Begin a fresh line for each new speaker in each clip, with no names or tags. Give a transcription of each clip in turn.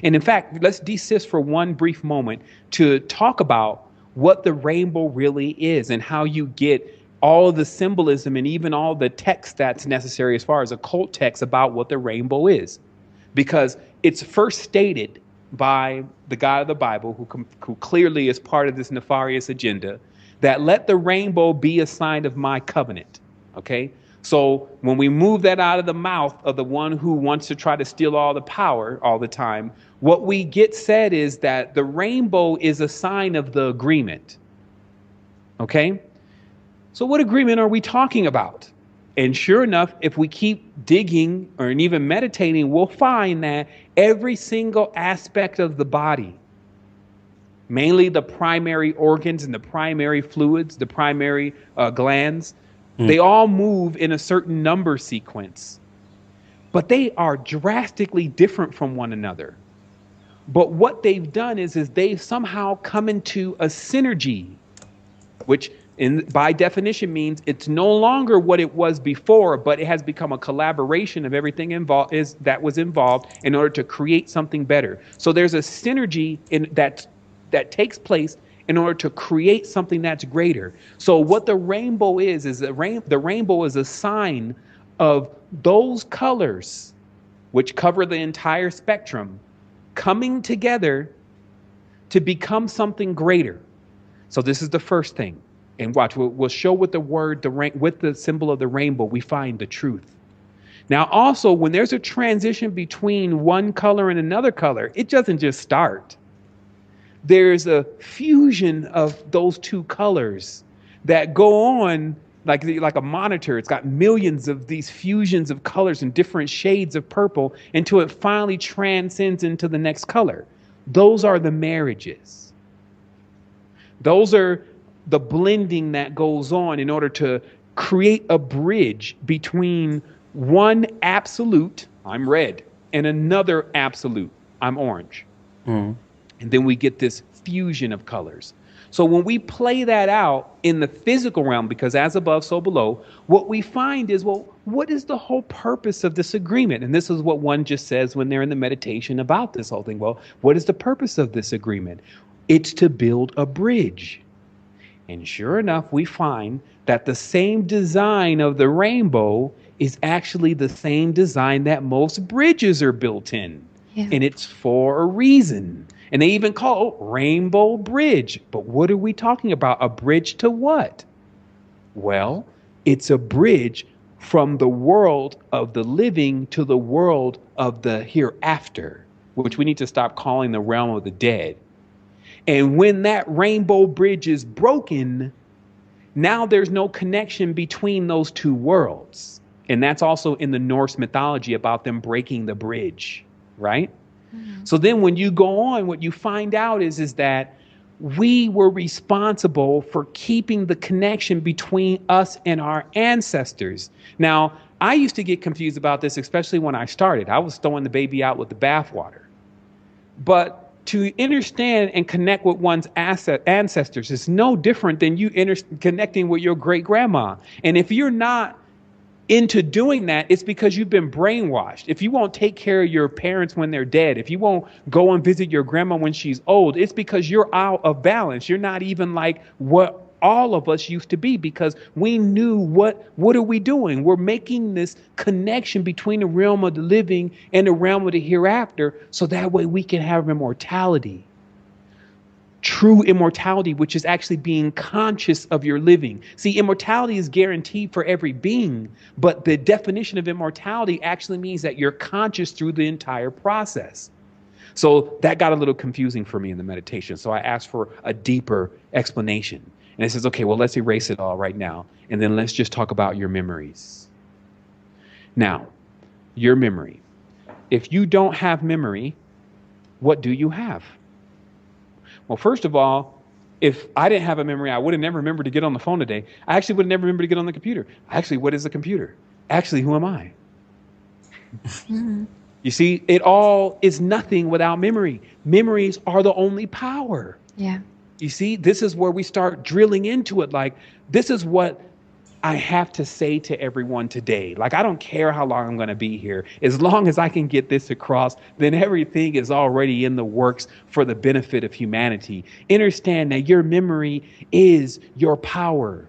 And in fact, let's desist for one brief moment to talk about what the rainbow really is and how you get all of the symbolism and even all the text that's necessary as far as occult text about what the rainbow is. Because it's first stated by the God of the Bible, who clearly is part of this nefarious agenda, that let the rainbow be a sign of my covenant. Okay? So when we move that out of the mouth of the one who wants to try to steal all the power all the time, what we get said is that the rainbow is a sign of the agreement. Okay? So what agreement are we talking about? And sure enough, if we keep digging or even meditating, we'll find that every single aspect of the body, mainly the primary organs and the primary fluids, the primary glands, they all move in a certain number sequence, but they are drastically different from one another. But what they've done is they've somehow come into a synergy, which by definition means it's no longer what it was before, but it has become a collaboration of everything that was involved in order to create something better. So there's a synergy that takes place in order to create something that's greater. So what the rainbow is the rainbow is a sign of those colors, which cover the entire spectrum, coming together to become something greater. So this is the first thing. And watch, we'll show with with the symbol of the rainbow, we find the truth. Now, also, when there's a transition between one color and another color, it doesn't just start. There's a fusion of those two colors that go on like a monitor. It's got millions of these fusions of colors and different shades of purple until it finally transcends into the next color. Those are the marriages. Those are the blending that goes on in order to create a bridge between one absolute, I'm red, and another absolute, I'm orange. And then we get this fusion of colors. So when we play that out in the physical realm, because as above, so below, what we find is, well, what is the whole purpose of this agreement? And this is what one just says when they're in the meditation about this whole thing. Well, what is the purpose of this agreement? It's to build a bridge. And sure enough, we find that the same design of the rainbow is actually the same design that most bridges are built in. Yeah. And it's for a reason. And they even call it Rainbow Bridge. But what are we talking about? A bridge to what? Well, it's a bridge from the world of the living to the world of the hereafter, which we need to stop calling the realm of the dead. And when that rainbow bridge is broken, now there's no connection between those two worlds. And that's also in the Norse mythology about them breaking the bridge, right? Mm-hmm. So then when you go on, what you find out is that we were responsible for keeping the connection between us and our ancestors. Now, I used to get confused about this, especially when I started. I was throwing the baby out with the bathwater. But to understand and connect with one's ancestors is no different than you connecting with your great grandma. And if you're not into doing that, it's because you've been brainwashed. If you won't take care of your parents when they're dead, if you won't go and visit your grandma when she's old, it's because you're out of balance. You're not even like what all of us used to be, because we knew what are we doing? We're making this connection between the realm of the living and the realm of the hereafter, so that way we can have immortality. True immortality, which is actually being conscious of your living. See, immortality is guaranteed for every being, but the definition of immortality actually means that you're conscious through the entire process. So that got a little confusing for me in the meditation. So I asked for a deeper explanation. And it says, okay, well, let's erase it all right now. And then let's just talk about your memories. Now, your memory. If you don't have memory, what do you have? Well, first of all, if I didn't have a memory, I would have never remembered to get on the phone today. I actually would have never remembered to get on the computer. Actually, what is a computer? Actually, who am I? Mm-hmm. You see, it all is nothing without memory. Memories are the only power.
Yeah.
You see, this is where we start drilling into it. Like, this is what I have to say to everyone today, like, I don't care how long I'm going to be here. As long as I can get this across, then everything is already in the works for the benefit of humanity. Understand that your memory is your power.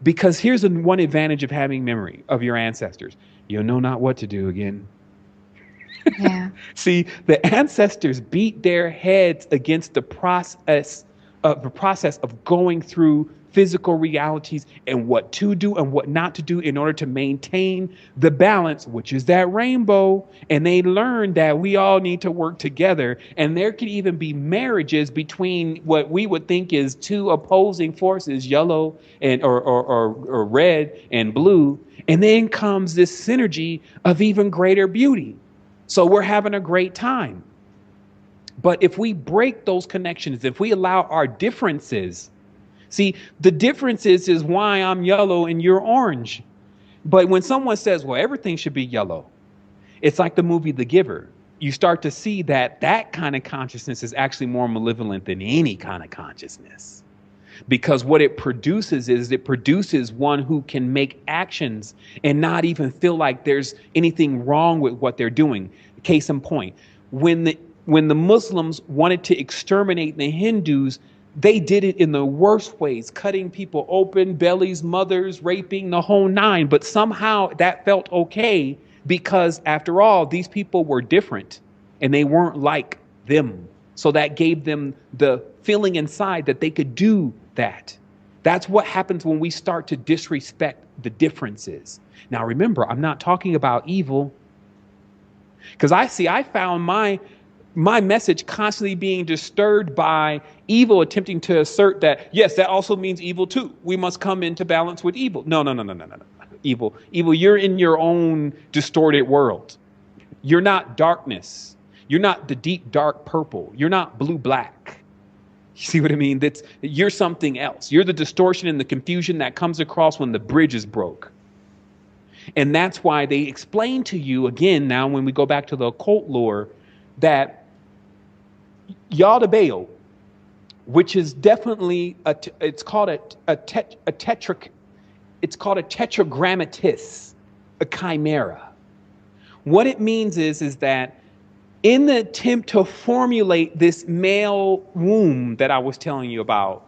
Because here's one advantage of having memory of your ancestors. You'll know not what to do again.
Yeah.
See, the ancestors beat their heads against the process of going through physical realities and what to do and what not to do in order to maintain the balance, which is that rainbow. And they learned that we all need to work together. And there could even be marriages between what we would think is two opposing forces, yellow and or red and blue. And then comes this synergy of even greater beauty. So we're having a great time. But if we break those connections, if we allow our differences, see, the differences is why I'm yellow and you're orange. But when someone says, well, everything should be yellow, it's like the movie The Giver. You start to see that that kind of consciousness is actually more malevolent than any kind of consciousness. Because what it produces is it produces one who can make actions and not even feel like there's anything wrong with what they're doing. Case in point, when the Muslims wanted to exterminate the Hindus, they did it in the worst ways, cutting people open, bellies, mothers, raping, the whole nine. But somehow that felt okay because, after all, these people were different and they weren't like them. So that gave them the feeling inside that they could do that. That's what happens when we start to disrespect the differences. Now, remember, I'm not talking about evil, because I found my message constantly being disturbed by evil attempting to assert that, yes, that also means evil too. We must come into balance with evil. No. Evil, you're in your own distorted world. You're not darkness. You're not the deep, dark purple. You're not blue, black. You see what I mean? You're something else. You're the distortion and the confusion that comes across when the bridge is broke. And that's why they explain to you, again, now when we go back to the occult lore, that Yaldabaoth, which is definitely it's called a tetragrammatis, a chimera. What it means is that in the attempt to formulate this male womb that I was telling you about,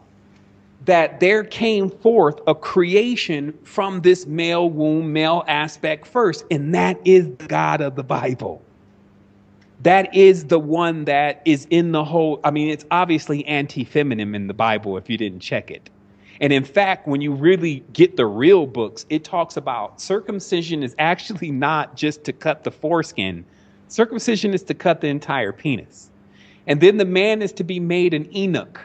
that there came forth a creation from this male womb, male aspect first, and that is the God of the Bible. That is the one that is in the whole, I mean, it's obviously anti-feminine in the Bible if you didn't check it. And in fact, when you really get the real books, it talks about circumcision is actually not just to cut the foreskin. Circumcision is to cut the entire penis. And then the man is to be made an eunuch,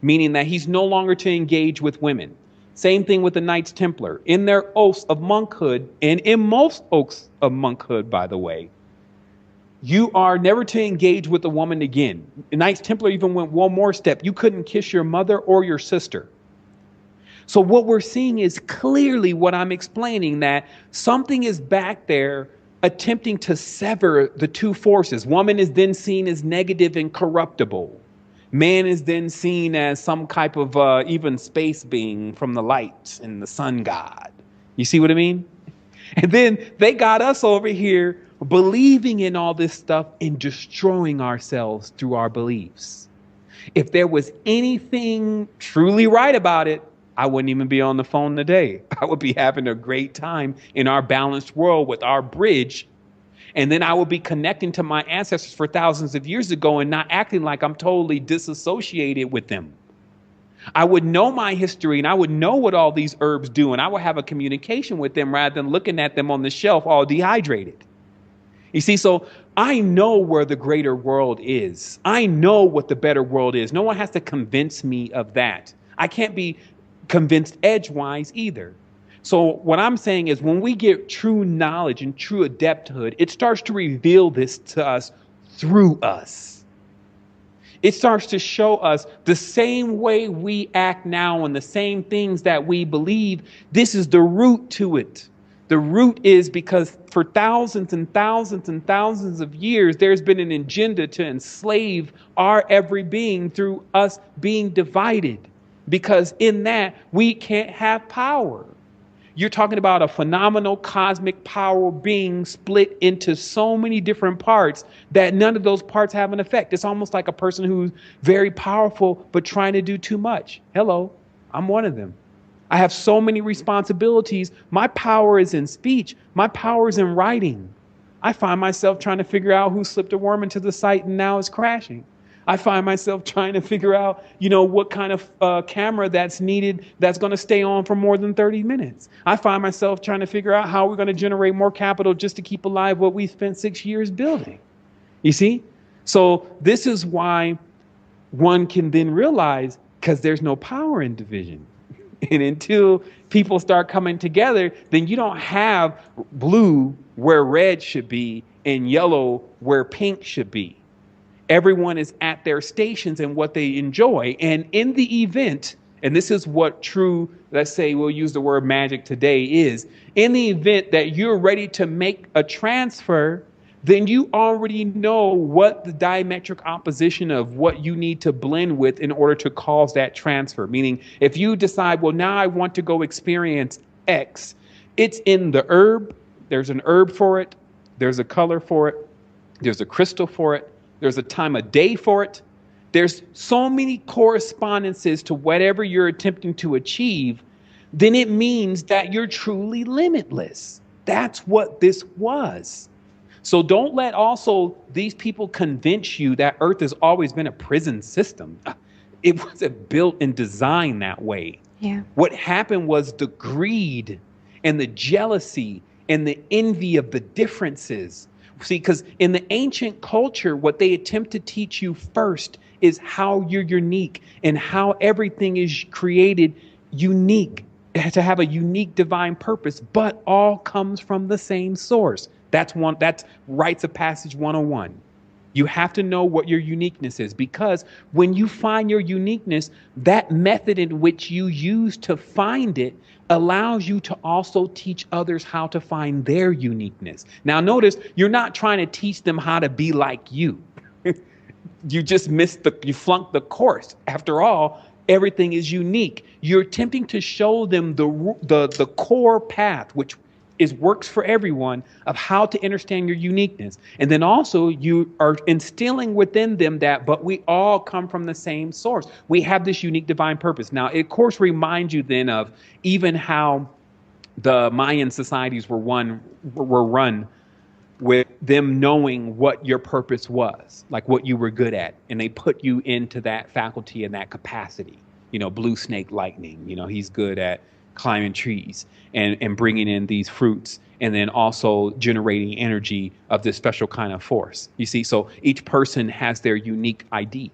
meaning that he's no longer to engage with women. Same thing with the Knights Templar. In their oaths of monkhood, and in most oaths of monkhood, by the way, you are never to engage with a woman again. The Knights Templar even went one more step. You couldn't kiss your mother or your sister. So what we're seeing is clearly what I'm explaining, that something is back there attempting to sever the two forces. Woman is then seen as negative and corruptible. Man is then seen as some type of even space being from the light and the sun god. You see what I mean? And then they got us over here believing in all this stuff and destroying ourselves through our beliefs. If there was anything truly right about it, I wouldn't even be on the phone today. I would be having a great time in our balanced world with our bridge. And then I would be connecting to my ancestors for thousands of years ago and not acting like I'm totally disassociated with them. I would know my history and I would know what all these herbs do, and I would have a communication with them rather than looking at them on the shelf all dehydrated. You see, so I know where the greater world is. I know what the better world is. No one has to convince me of that. I can't be convinced edgewise either. So what I'm saying is, when we get true knowledge and true adepthood, it starts to reveal this to us through us. It starts to show us the same way we act now and the same things that we believe. This is the root to it. The root is because for thousands and thousands and thousands of years, there's been an agenda to enslave our every being through us being divided. Because in that, we can't have power. You're talking about a phenomenal cosmic power being split into so many different parts that none of those parts have an effect. It's almost like a person who's very powerful but trying to do too much. Hello, I'm one of them. I have so many responsibilities. My power is in speech. My power is in writing. I find myself trying to figure out who slipped a worm into the site and now is crashing. I find myself trying to figure out, what kind of camera that's needed that's going to stay on for more than 30 minutes. I find myself trying to figure out how we're going to generate more capital just to keep alive what we spent 6 years building. You see? So this is why one can then realize, because there's no power in division. And until people start coming together, then you don't have blue where red should be and yellow where pink should be. Everyone is at their stations and what they enjoy. And in the event, and this is what true, let's say we'll use the word magic today is, in the event that you're ready to make a transfer, then you already know what the diametric opposition of what you need to blend with in order to cause that transfer. Meaning, if you decide, well, now I want to go experience X, it's in the herb. There's an herb for it. There's a color for it. There's a crystal for it. There's a time of day for it. There's so many correspondences to whatever you're attempting to achieve. Then it means that you're truly limitless. That's what this was. So don't let also these people convince you that Earth has always been a prison system. It wasn't built and designed that way.
Yeah.
What happened was the greed and the jealousy and the envy of the differences. See, because in the ancient culture, what they attempt to teach you first is how you're unique and how everything is created unique, to have a unique divine purpose, but all comes from the same source. That's rites of passage 101. You have to know what your uniqueness is, because when you find your uniqueness, that method in which you use to find it allows you to also teach others how to find their uniqueness. Now, notice you're not trying to teach them how to be like you. You just you flunked the course. After all, everything is unique. You're attempting to show them the core path, which works for everyone, of how to understand your uniqueness. And then also you are instilling within them but we all come from the same source. We have this unique divine purpose. Now, it of course reminds you then of even how the Mayan societies were run with them knowing what your purpose was, like what you were good at. And they put you into that faculty and that capacity. Blue snake lightning, he's good at climbing trees and bringing in these fruits, and then also generating energy of this special kind of force. You see, so each person has their unique ID.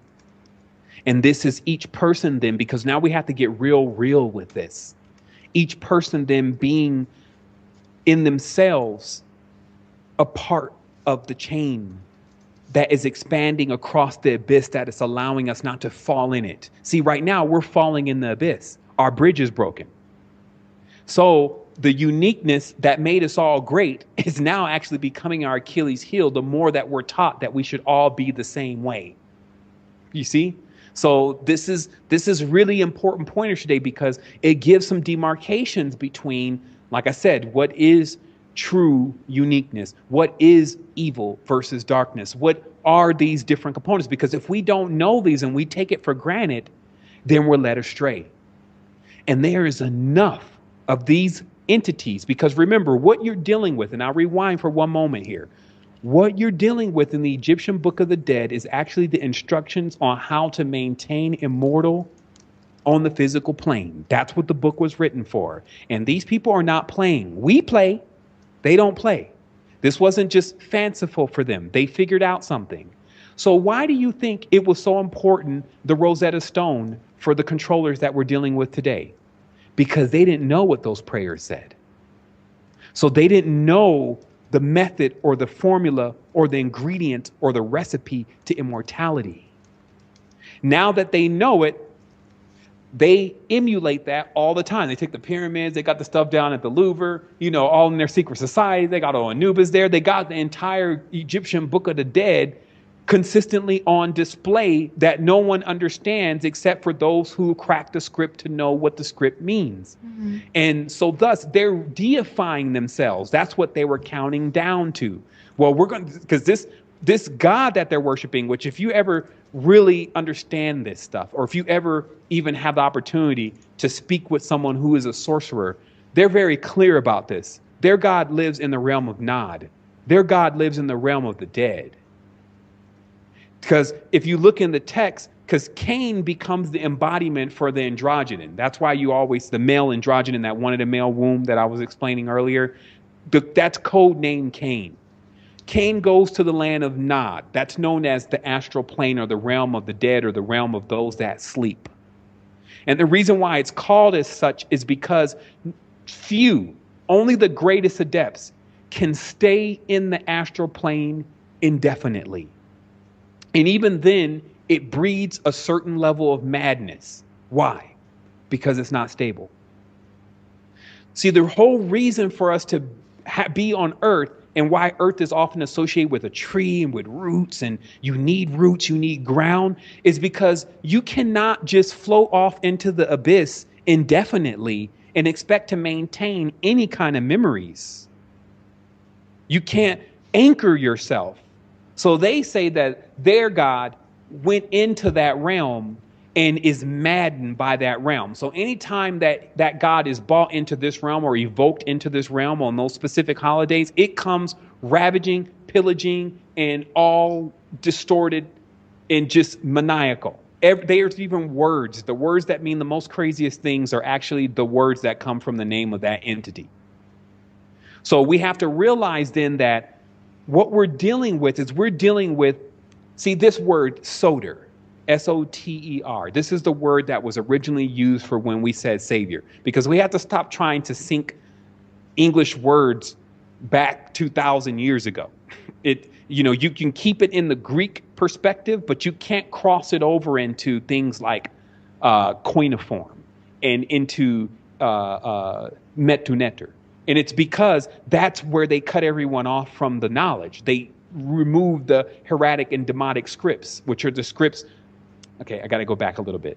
And this is each person then, because now we have to get real with this. Each person then being in themselves a part of the chain that is expanding across the abyss, that is allowing us not to fall in it. See, right now we're falling in the abyss. Our bridge is broken. So the uniqueness that made us all great is now actually becoming our Achilles heel, the more that we're taught that we should all be the same way. You see? So this is really important pointers today, because it gives some demarcations between, like I said, what is true uniqueness, what is evil versus darkness, what are these different components? Because if we don't know these and we take it for granted, then we're led astray. And there is enough of these entities, because remember what you're dealing with, and I'll rewind for one moment here. What you're dealing with in the Egyptian Book of the Dead is actually the instructions on how to maintain immortal on the physical plane. That's what the book was written for. And these people are not playing. We play. They don't play. This wasn't just fanciful for them. They figured out something. So why do you think it was so important, the Rosetta Stone, for the controllers that we're dealing with today? Because they didn't know what those prayers said. So they didn't know the method or the formula or the ingredient or the recipe to immortality. Now that they know it, they emulate that all the time. They take the pyramids, they got the stuff down at the Louvre, all in their secret society. They got all Anubis there. They got the entire Egyptian Book of the Dead consistently on display that no one understands except for those who crack the script to know what the script means.
Mm-hmm.
And so thus they're deifying themselves. That's what they were counting down to. Well, we're going to, because this God that they're worshiping, which if you ever really understand this stuff, or if you ever even have the opportunity to speak with someone who is a sorcerer, they're very clear about this. Their God lives in the realm of Nod. Their God lives in the realm of the dead. Because if you look in the text, because Cain becomes the embodiment for the androgynon. That's why you always, the male androgynon that wanted a male womb that I was explaining earlier, that's code name Cain. Cain goes to the land of Nod. That's known as the astral plane or the realm of the dead or the realm of those that sleep. And the reason why it's called as such is because few, only the greatest adepts, can stay in the astral plane indefinitely. And even then, it breeds a certain level of madness. Why? Because it's not stable. See, the whole reason for us to be on Earth and why Earth is often associated with a tree and with roots, and you need roots, you need ground, is because you cannot just float off into the abyss indefinitely and expect to maintain any kind of memories. You can't anchor yourself. So they say that their God went into that realm and is maddened by that realm. So anytime that God is brought into this realm or evoked into this realm on those specific holidays, it comes ravaging, pillaging, and all distorted and just maniacal. There's even words. The words that mean the most craziest things are actually the words that come from the name of that entity. So we have to realize then that what we're dealing with is see, this word soter, S-O-T-E-R. This is the word that was originally used for when we said Savior, because we have to stop trying to sync English words back 2,000 years ago. You can keep it in the Greek perspective, but you can't cross it over into things like koinoform and into metuneter. And it's because that's where they cut everyone off from the knowledge. They remove the hieratic and demotic scripts, which are the scripts. Okay, I got to go back a little bit.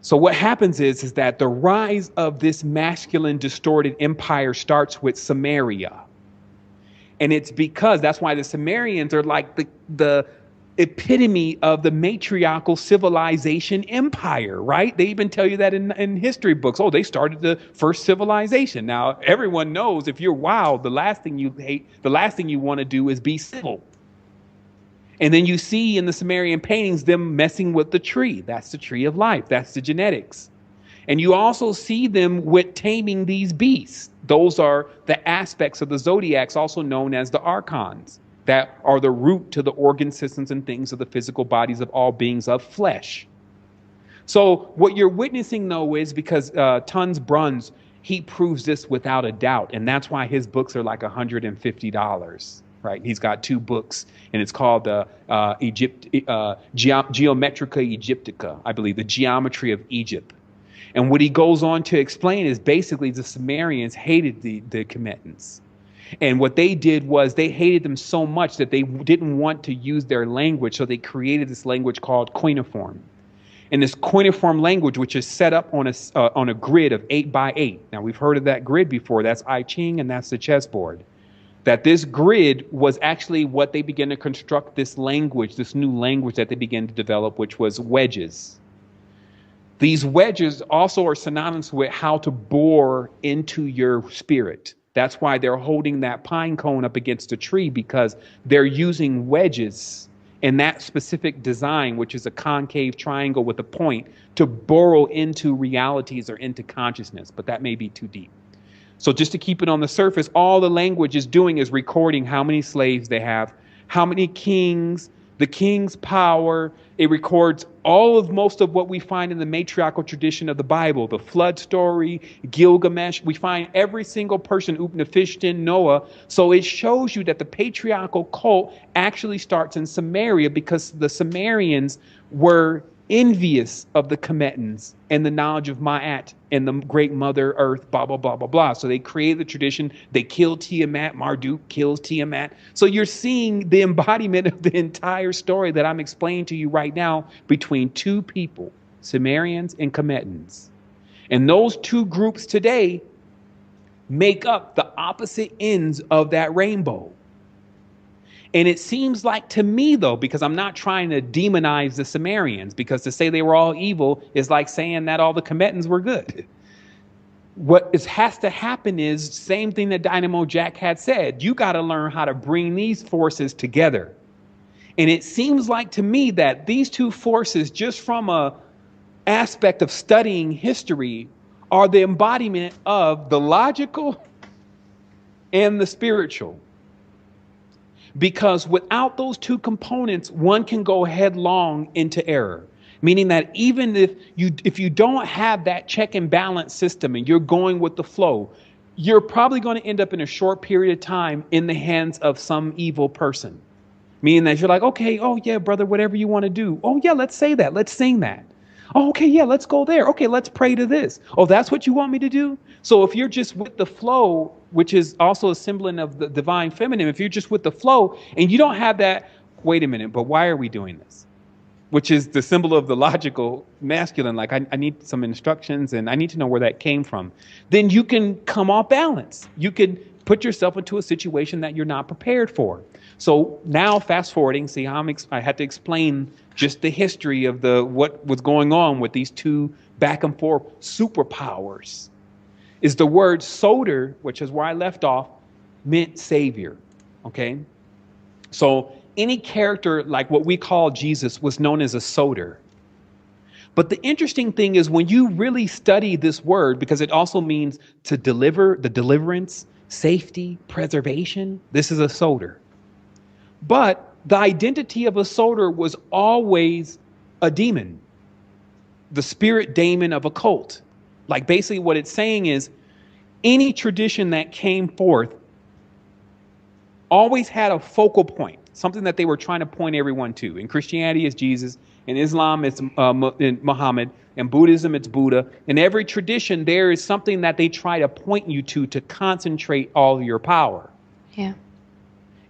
So what happens is that the rise of this masculine distorted empire starts with Samaria. And it's because that's why the Sumerians are like the epitome of the matriarchal civilization empire, right? They even tell you that in history books. Oh, they started the first civilization. Now, everyone knows if you're wild, the last thing you want to do is be civil. And then you see in the Sumerian paintings them messing with the tree. That's the tree of life. That's the genetics. And you also see them with taming these beasts. Those are the aspects of the zodiacs, also known as the archons, that are the root to the organ systems and things of the physical bodies of all beings of flesh. So what you're witnessing, though, is because Tons Bruns, he proves this without a doubt. And that's why his books are like $150, right? He's got 2 books, and it's called Geometrica Egyptica, I believe, the geometry of Egypt. And what he goes on to explain is basically the Sumerians hated the Kemetans. And what they did was they hated them so much that they didn't want to use their language. So they created this language called koinoform. And this koinoform language, which is set up on a grid of 8 by 8. Now, we've heard of that grid before. That's I Ching, and that's the chessboard. That this grid was actually what they began to construct this language, this new language that they began to develop, which was wedges. These wedges also are synonymous with how to bore into your spirit. That's why they're holding that pine cone up against a tree, because they're using wedges in that specific design, which is a concave triangle with a point, to burrow into realities or into consciousness. But that may be too deep. So just to keep it on the surface, all the language is doing is recording how many slaves they have, how many kings, the king's power. It records most of what we find in the matriarchal tradition of the Bible, the flood story, Gilgamesh. We find every single person, Upnefishtin, Noah. So it shows you that the patriarchal cult actually starts in Samaria, because the Sumerians were envious of the Kemetans and the knowledge of Ma'at and the great mother earth, blah, blah, blah, blah, blah. So they create the tradition. They kill Tiamat. Marduk kills Tiamat. So you're seeing the embodiment of the entire story that I'm explaining to you right now between two people, Sumerians and Kemetans. And those two groups today make up the opposite ends of that rainbow. And it seems like to me, though, because I'm not trying to demonize the Sumerians, because to say they were all evil is like saying that all the Kemetans were good. What has to happen is same thing that Dynamo Jack had said. You got to learn how to bring these forces together. And it seems like to me that these two forces, just from a aspect of studying history, are the embodiment of the logical and the spiritual. Because without those two components, one can go headlong into error. Meaning that even if you don't have that check and balance system and you're going with the flow, you're probably going to end up in a short period of time in the hands of some evil person. Meaning that you're like, okay, oh yeah, brother, whatever you want to do. Oh yeah, let's say that. Let's sing that. Oh, okay, yeah, let's go there. Okay, let's pray to this. Oh, that's what you want me to do? So if you're just with the flow, which is also a symbol of the divine feminine, if you're just with the flow and you don't have that, wait a minute, but why are we doing this? Which is the symbol of the logical masculine, like I need some instructions and I need to know where that came from. Then you can come off balance. You can put yourself into a situation that you're not prepared for. So now fast forwarding, see how I had to explain just the history of what was going on with these two back and forth superpowers. Is the word soter, which is where I left off, meant savior. Okay? So any character like what we call Jesus was known as a soter. But the interesting thing is when you really study this word, because it also means to deliver, the deliverance, safety, preservation, this is a soter. But the identity of a soter was always a demon, the spirit daemon of a cult. Like basically what it's saying is any tradition that came forth always had a focal point, something that they were trying to point everyone to. In Christianity, it's Jesus. In Islam, it's Muhammad. In Buddhism, it's Buddha. In every tradition, there is something that they try to point you to concentrate all of your power.
Yeah.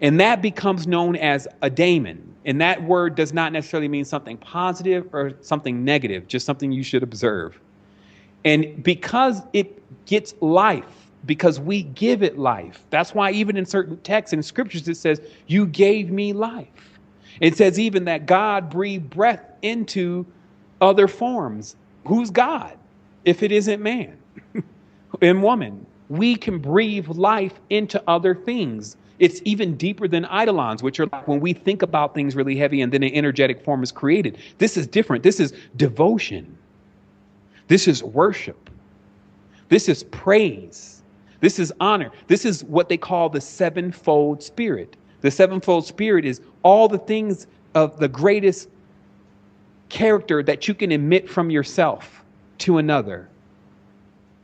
And that becomes known as a daemon. And that word does not necessarily mean something positive or something negative, just something you should observe. And because it gets life, because we give it life, that's why even in certain texts and scriptures it says, you gave me life. It says even that God breathed breath into other forms. Who's God if it isn't man and woman? We can breathe life into other things. It's even deeper than eidolons, which are like when we think about things really heavy and then an energetic form is created. This is different. This is devotion. This is worship. This is praise. This is honor. This is what they call the sevenfold spirit. The sevenfold spirit is all the things of the greatest character that you can emit from yourself to another.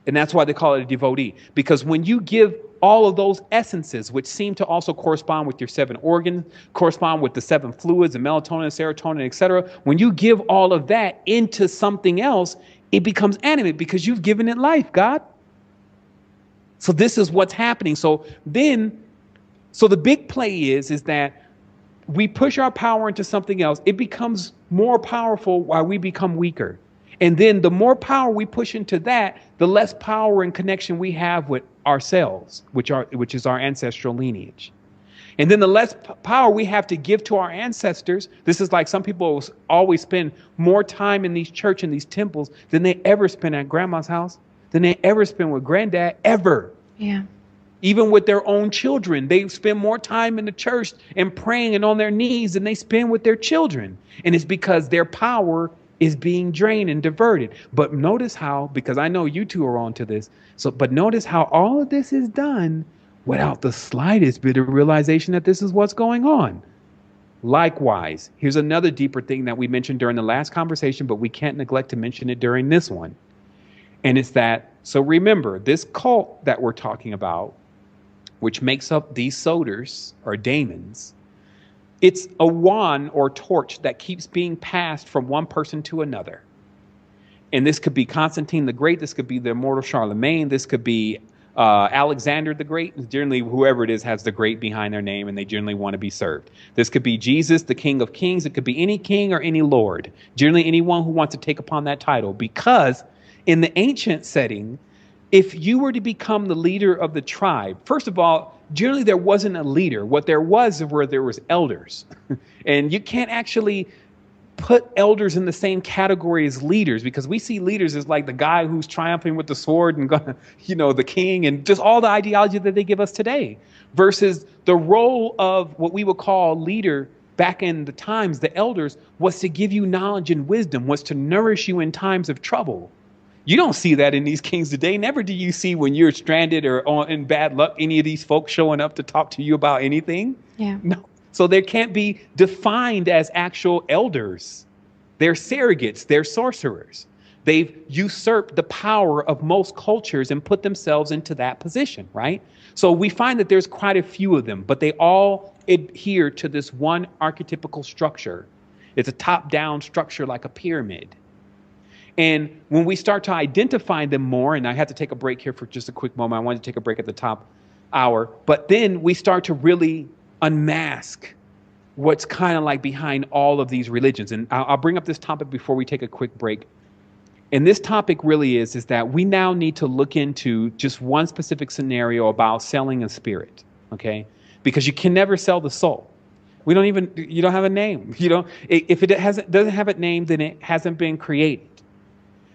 And that's why they call it a devotee. Because when you give all of those essences, which seem to also correspond with your seven organs, correspond with the seven fluids, the melatonin, serotonin, etc. When you give all of that into something else, it becomes animate because you've given it life, God. So this is what's happening. So the big play is that we push our power into something else. It becomes more powerful while we become weaker. And then the more power we push into that, the less power and connection we have with ourselves, which is our ancestral lineage. And then the less power we have to give to our ancestors. This is like some people always spend more time in these church and these temples than they ever spend at grandma's house, than they ever spend with granddad, ever.
Yeah.
Even with their own children, they spend more time in the church and praying and on their knees than they spend with their children. And it's because their power is being drained and diverted. But notice how, because I know you two are on to this, but notice how all of this is done without the slightest bit of realization that this is what's going on. Likewise, here's another deeper thing that we mentioned during the last conversation, but we can't neglect to mention it during this one. And it's that, so remember, this cult that we're talking about, which makes up these soters or daemons, It's a wand or torch that keeps being passed from one person to another. And this could be Constantine the Great. This could be the immortal Charlemagne. This could be Alexander the Great. Generally, whoever it is has the great behind their name, and they generally want to be served. This could be Jesus, the King of Kings. It could be any king or any lord. Generally, anyone who wants to take upon that title. Because in the ancient setting, if you were to become the leader of the tribe, first of all, generally there wasn't a leader. What there was elders. And you can't actually put elders in the same category as leaders, because we see leaders as like the guy who's triumphing with the sword and the king, and just all the ideology that they give us today, versus the role of what we would call leader back in the times, the elders, was to give you knowledge and wisdom, was to nourish you in times of trouble. You don't see that in these kings today. Never do you see, when you're stranded or in bad luck, any of these folks showing up to talk to you about anything.
Yeah.
No. So they can't be defined as actual elders. They're surrogates. They're sorcerers. They've usurped the power of most cultures and put themselves into that position, right? So we find that there's quite a few of them, but they all adhere to this one archetypical structure. It's a top-down structure like a pyramid. And when we start to identify them more, and I have to take a break here for just a quick moment. I wanted to take a break at the top hour, but then we start to really unmask what's kind of like behind all of these religions. And I'll bring up this topic before we take a quick break. And this topic really is that we now need to look into just one specific scenario about selling a spirit, okay? Because you can never sell the soul. You don't have a name. If it doesn't have a name, then it hasn't been created.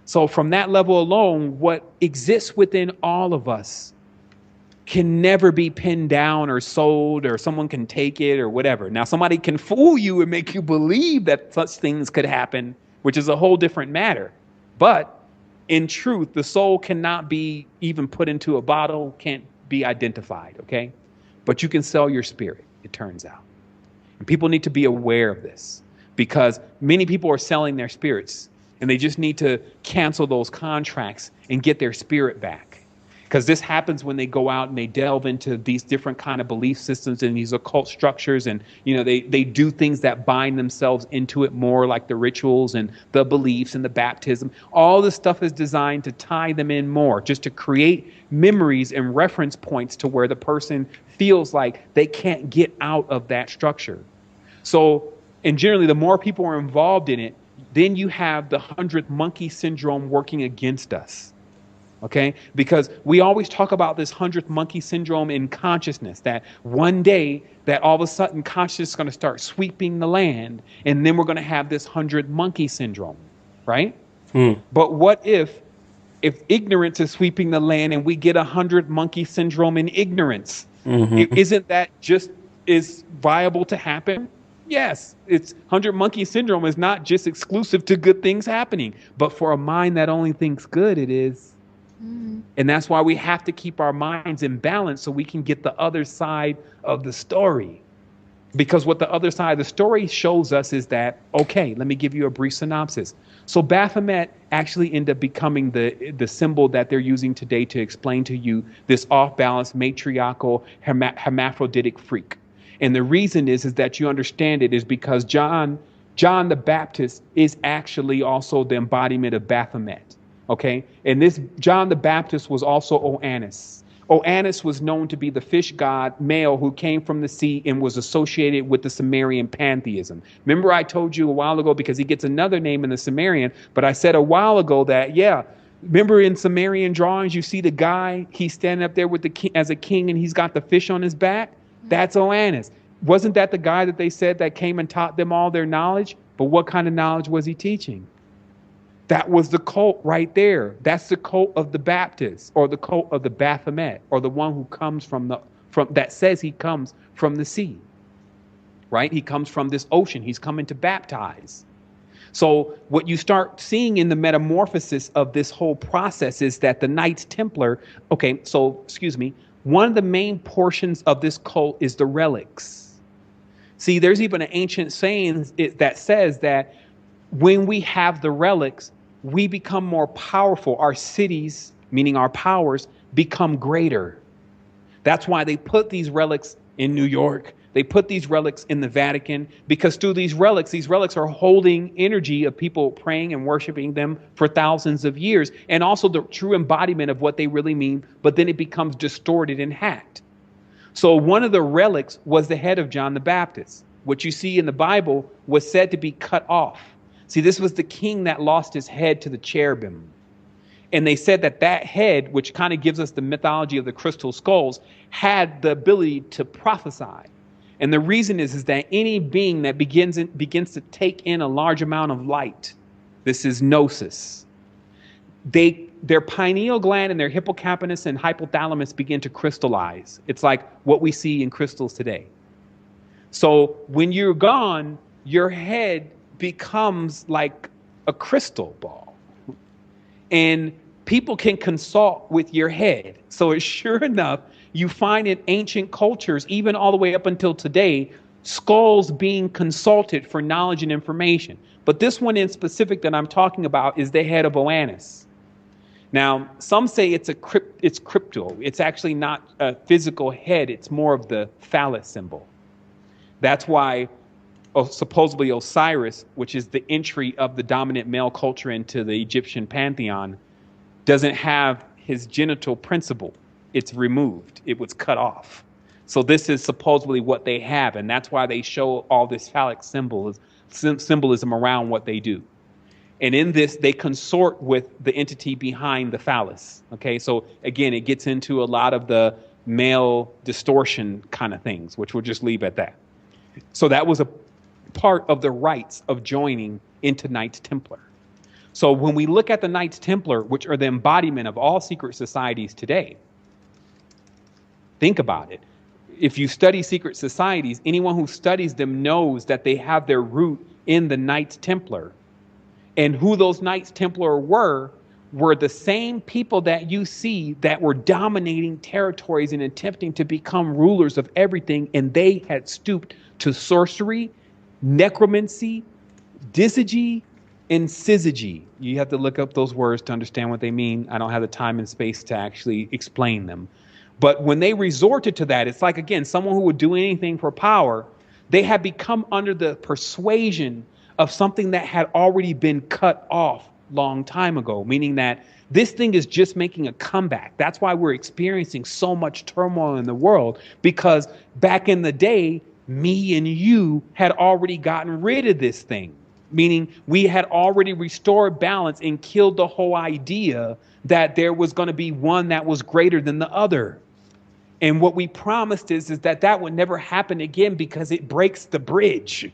So from that level alone, what exists within all of us can never be pinned down or sold, or someone can take it or whatever. Now, somebody can fool you and make you believe that such things could happen, which is a whole different matter. But in truth, the soul cannot be even put into a bottle, can't be identified, okay? But you can sell your spirit, it turns out. And people need to be aware of this, because many people are selling their spirits, and they just need to cancel those contracts and get their spirit back. Because this happens when they go out and they delve into these different kind of belief systems and these occult structures, and they do things that bind themselves into it more, like the rituals and the beliefs and the baptism. All this stuff is designed to tie them in more, just to create memories and reference points to where the person feels like they can't get out of that structure. So, and generally, the more people are involved in it, then you have the 100th monkey syndrome working against us. Okay, because we always talk about this 100th monkey syndrome in consciousness, that one day that all of a sudden consciousness is going to start sweeping the land, and then we're going to have this 100 monkey syndrome, right? But what if ignorance is sweeping the land and we get 100 monkey syndrome in ignorance? Isn't that just is viable to happen? Yes, it's 100 monkey syndrome is not just exclusive to good things happening, but for a mind that only thinks good, it is. And that's why we have to keep our minds in balance, so we can get the other side of the story. Because what the other side of the story shows us is that, okay, let me give you a brief synopsis. So Baphomet actually ended up becoming the symbol that they're using today to explain to you this off-balance, matriarchal, hermaphroditic freak. And the reason is that you understand it is because John the Baptist is actually also the embodiment of Baphomet. Okay, and this John the Baptist was also Oannes. Oannes was known to be the fish god male who came from the sea and was associated with the Sumerian pantheism. Remember, I told you a while ago, because he gets another name in the Sumerian, but I said a while ago that, remember in Sumerian drawings, you see the guy, he's standing up there with as a king, and he's got the fish on his back? That's Oannes. Wasn't that the guy that they said that came and taught them all their knowledge? But what kind of knowledge was he teaching? That was the cult right there. That's the cult of the Baptists, or the cult of the Baphomet, or the one who comes from that says he comes from the sea, right? He comes from this ocean. He's coming to baptize. So what you start seeing in the metamorphosis of this whole process is that the Knights Templar, one of the main portions of this cult is the relics. See, there's even an ancient saying that says that when we have the relics, we become more powerful. Our cities, meaning our powers, become greater. That's why they put these relics in New York. They put these relics in the Vatican because through these relics are holding energy of people praying and worshiping them for thousands of years, and also the true embodiment of what they really mean, but then it becomes distorted and hacked. So one of the relics was the head of John the Baptist. What you see in the Bible was said to be cut off. See, this was the king that lost his head to the cherubim. And they said that that head, which kind of gives us the mythology of the crystal skulls, had the ability to prophesy. And the reason is that any being that begins to take in a large amount of light, this is gnosis, their pineal gland and their hippocampus and hypothalamus begin to crystallize. It's like what we see in crystals today. So when you're gone, your head becomes like a crystal ball. And people can consult with your head. So sure enough, you find in ancient cultures, even all the way up until today, skulls being consulted for knowledge and information. But this one in specific that I'm talking about is the head of Oannes. Now, some say it's crypto. It's actually not a physical head. It's more of the phallus symbol. That's why supposedly Osiris, which is the entry of the dominant male culture into the Egyptian pantheon, doesn't have his genital principle. It's removed. It was cut off. So this is supposedly what they have, and that's why they show all this phallic symbolism around what they do. And in this, they consort with the entity behind the phallus. Okay, so again, it gets into a lot of the male distortion kind of things, which we'll just leave at that. So that was a part of the rites of joining into Knights Templar. So when we look at the Knights Templar, which are the embodiment of all secret societies today, think about it. If you study secret societies, anyone who studies them knows that they have their root in the Knights Templar. And who those Knights Templar were the same people that you see that were dominating territories and attempting to become rulers of everything. And they had stooped to sorcery, necromancy, dysurgy, and syzygy. You have to look up those words to understand what they mean. I don't have the time and space to actually explain them. But when they resorted to that, it's like, again, someone who would do anything for power. They had become under the persuasion of something that had already been cut off long time ago, meaning that this thing is just making a comeback. That's why we're experiencing so much turmoil in the world, because back in the day, me and you had already gotten rid of this thing, meaning we had already restored balance and killed the whole idea that there was going to be one that was greater than the other. And what we promised is that would never happen again, because it breaks the bridge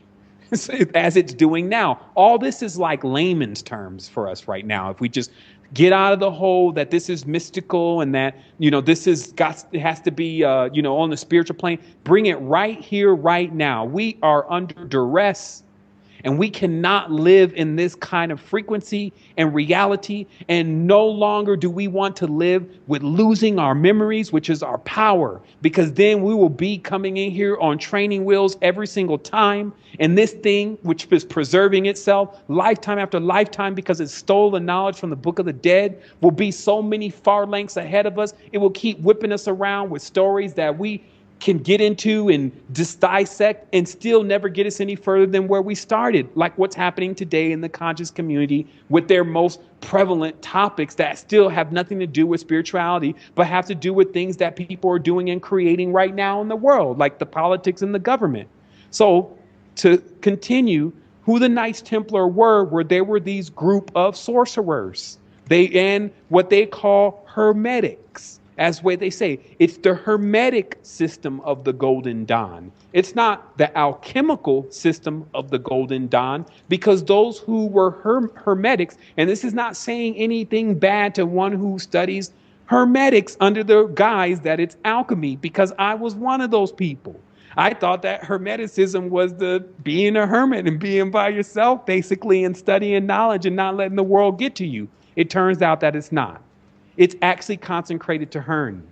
as it's doing now. All this is like layman's terms for us right now. If we just get out of the hole that this is mystical and that, this it has to be, on the spiritual plane, bring it right here, right now. We are under duress. And we cannot live in this kind of frequency and reality. And no longer do we want to live with losing our memories, which is our power, because then we will be coming in here on training wheels every single time. And this thing, which is preserving itself lifetime after lifetime because it stole the knowledge from the book of the dead, will be so many far lengths ahead of us. It will keep whipping us around with stories that we can get into and just dissect and still never get us any further than where we started, like what's happening today in the conscious community with their most prevalent topics that still have nothing to do with spirituality, but have to do with things that people are doing and creating right now in the world, like the politics and the government. So to continue, who the Knights Templar were they were these group of sorcerers. And what they call hermetics. As way they say, it's the hermetic system of the Golden Dawn. It's not the alchemical system of the Golden Dawn, because those who were hermetics, and this is not saying anything bad to one who studies hermetics under the guise that it's alchemy, because I was one of those people. I thought that hermeticism was the being a hermit and being by yourself, basically, and studying knowledge and not letting the world get to you. It turns out that it's not. It's actually consecrated to Herne,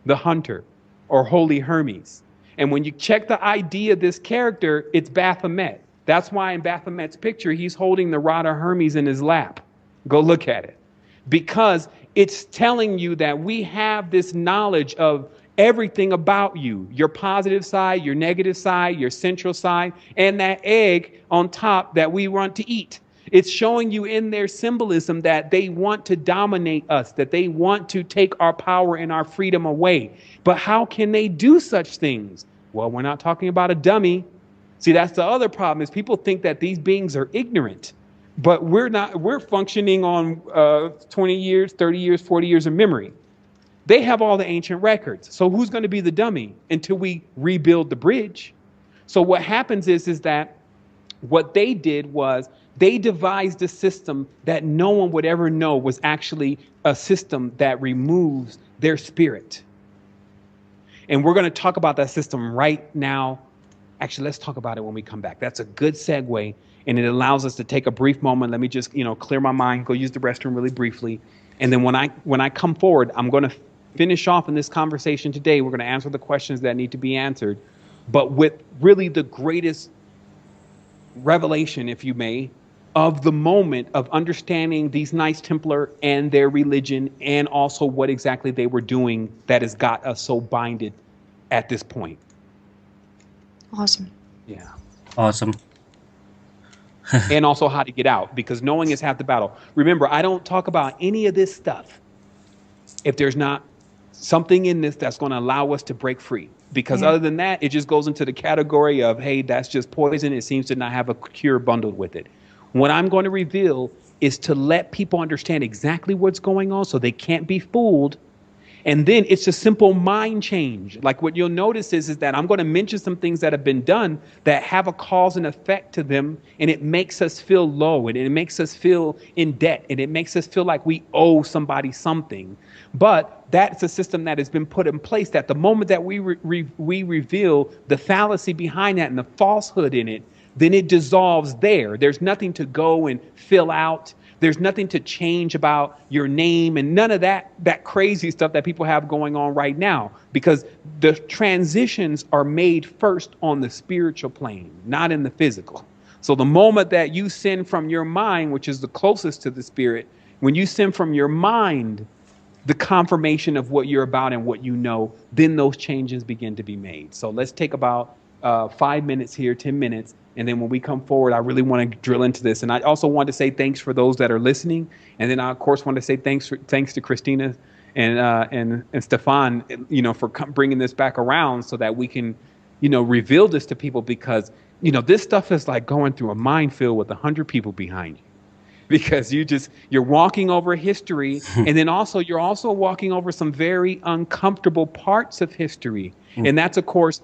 the hunter, or Holy Hermes. And when you check the ID of this character, it's Baphomet. That's why in Baphomet's picture, he's holding the rod of Hermes in his lap. Go look at it. Because it's telling you that we have this knowledge of everything about you, your positive side, your negative side, your central side, and that egg on top that we want to eat. It's showing you in their symbolism that they want to dominate us, that they want to take our power and our freedom away. But how can they do such things? Well, we're not talking about a dummy. See, that's the other problem, is people think that these beings are ignorant, but we're not. We're functioning on 20 years, 30 years, 40 years of memory. They have all the ancient records. So who's going to be the dummy until we rebuild the bridge? So what happens is that what they did was they devised a system that no one would ever know was actually a system that removes their spirit. And we're going to talk about that system right now. Actually, let's talk about it when we come back. That's a good segue, and it allows us to take a brief moment. Let me just, clear my mind, go use the restroom really briefly. And then when I come forward, I'm going to finish off in this conversation today. We're going to answer the questions that need to be answered, but with really the greatest revelation, if you may, of the moment of understanding these Knights Templar and their religion, and also what exactly they were doing that has got us so binded at this point.
Awesome.
Yeah.
Awesome.
And also how to get out, because knowing is half the battle. Remember, I don't talk about any of this stuff if there's not something in this that's going to allow us to break free. Because other than that, it just goes into the category of, hey, that's just poison. It seems to not have a cure bundled with it. What I'm going to reveal is to let people understand exactly what's going on so they can't be fooled. And then it's a simple mind change. Like what you'll notice is that I'm going to mention some things that have been done that have a cause and effect to them. And it makes us feel low, and it makes us feel in debt, and it makes us feel like we owe somebody something. But that's a system that has been put in place that the moment that we reveal the fallacy behind that and the falsehood in it, then it dissolves there. There's nothing to go and fill out. There's nothing to change about your name and none of that crazy stuff that people have going on right now, because the transitions are made first on the spiritual plane, not in the physical. So the moment that you sin from your mind, which is the closest to the spirit, when you sin from your mind, the confirmation of what you're about and what you know, then those changes begin to be made. So let's take about 5 minutes here, 10 minutes. And then when we come forward, I really want to drill into this. And I also want to say thanks for those that are listening. And then I, of course, want to say thanks to Christina and Stefan, for bringing this back around so that we can, reveal this to people, because, this stuff is like going through a minefield with 100 people behind you. Because you're walking over history, and then also you're also walking over some very uncomfortable parts of history. And that's, of course,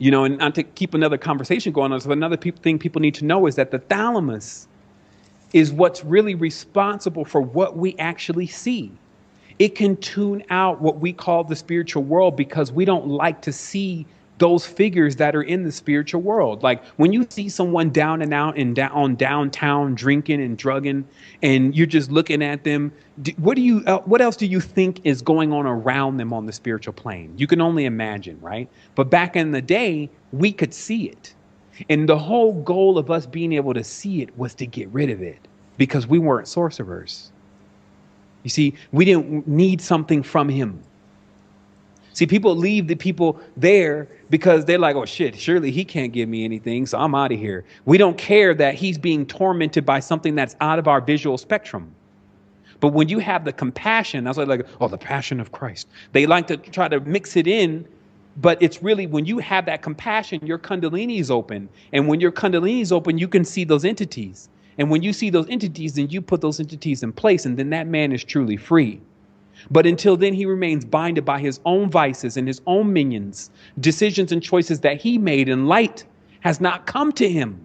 and not to keep another conversation going on, so another thing people need to know is that the thalamus is what's really responsible for what we actually see. It can tune out what we call the spiritual world, because we don't like to see those figures that are in the spiritual world. Like when you see someone down and out and on downtown drinking and drugging, and you're just looking at them, what else do you think is going on around them on the spiritual plane? You can only imagine, right? But back in the day, we could see it. And the whole goal of us being able to see it was to get rid of it, because we weren't sorcerers. You see, we didn't need something from him. See, people leave the people there because they're like, oh, shit, surely he can't give me anything, so I'm out of here. We don't care that he's being tormented by something that's out of our visual spectrum. But when you have the compassion, that's like, oh, the passion of Christ. They like to try to mix it in, but it's really when you have that compassion, your kundalini is open. And when your kundalini is open, you can see those entities. And when you see those entities, then you put those entities in place, and then that man is truly free. But until then, he remains binded by his own vices and his own minions, decisions and choices that he made, and light has not come to him.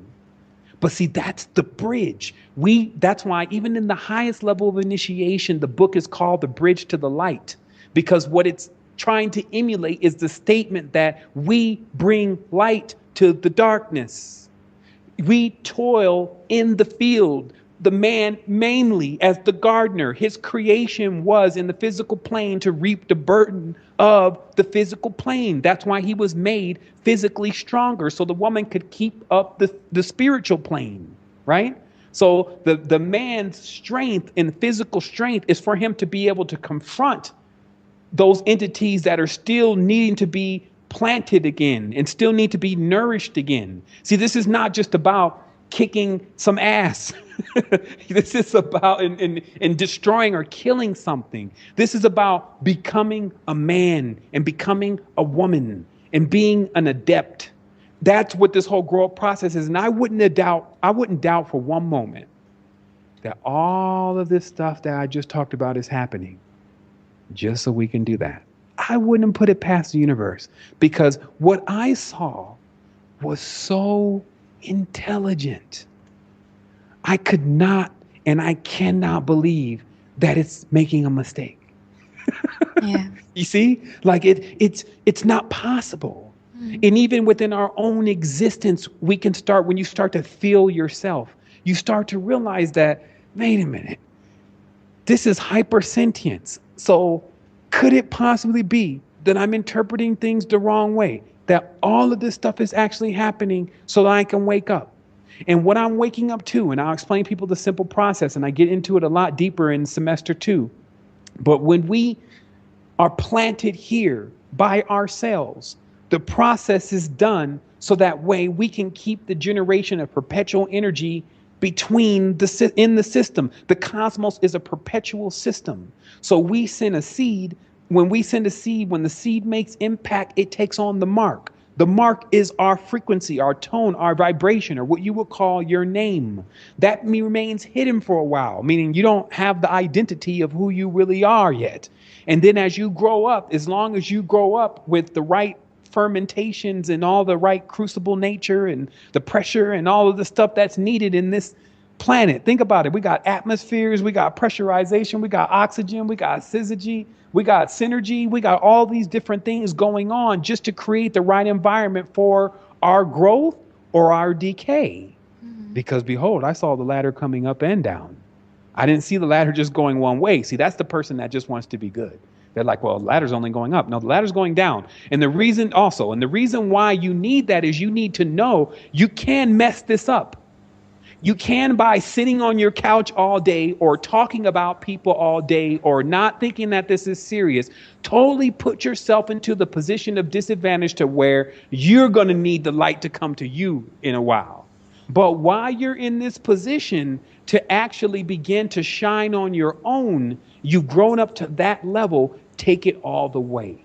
But see, that's the bridge. That's why even in the highest level of initiation, the book is called The Bridge to the Light, because what it's trying to emulate is the statement that we bring light to the darkness. We toil in the field. The man, mainly as the gardener, his creation was in the physical plane to reap the burden of the physical plane. That's why he was made physically stronger, so the woman could keep up the spiritual plane, right? So the man's strength and physical strength is for him to be able to confront those entities that are still needing to be planted again and still need to be nourished again. See, this is not just about kicking some ass. This is about in destroying or killing something. This is about becoming a man and becoming a woman and being an adept. That's what this whole growth process is. And I wouldn't doubt for one moment that all of this stuff that I just talked about is happening just so we can do that. I wouldn't put it past the universe, because what I saw was so intelligent. I could not and I cannot believe that it's making a mistake.
Yeah.
You see, like it's not possible. And even within our own existence, we can start, when you start to feel yourself, you start to realize that, wait a minute, this is hypersentience. So could it possibly be that I'm interpreting things the wrong way? That all of this stuff is actually happening so that I can wake up. And what I'm waking up to, and I'll explain people the simple process, and I get into it a lot deeper in semester 2. But when we are planted here by ourselves, the process is done so that way we can keep the generation of perpetual energy in the system. The cosmos is a perpetual system. So we send a seed. When we send a seed, when the seed makes impact, it takes on the mark. The mark is our frequency, our tone, our vibration, or what you would call your name. That remains hidden for a while, meaning you don't have the identity of who you really are yet. And then as you grow up, as long as you grow up with the right fermentations and all the right crucible nature and the pressure and all of the stuff that's needed in this planet. Think about it. We got atmospheres, we got pressurization, we got oxygen, we got syzygy, we got synergy, we got all these different things going on just to create the right environment for our growth or our decay. Because behold, I saw the ladder coming up and down. I didn't see the ladder just going one way. See, that's the person that just wants to be good. They're like, well, the ladder's only going up. No, the ladder's going down. And the reason why you need that is you need to know you can mess this up. You can, by sitting on your couch all day or talking about people all day or not thinking that this is serious, totally put yourself into the position of disadvantage to where you're going to need the light to come to you in a while. But while you're in this position to actually begin to shine on your own, you've grown up to that level, take it all the way.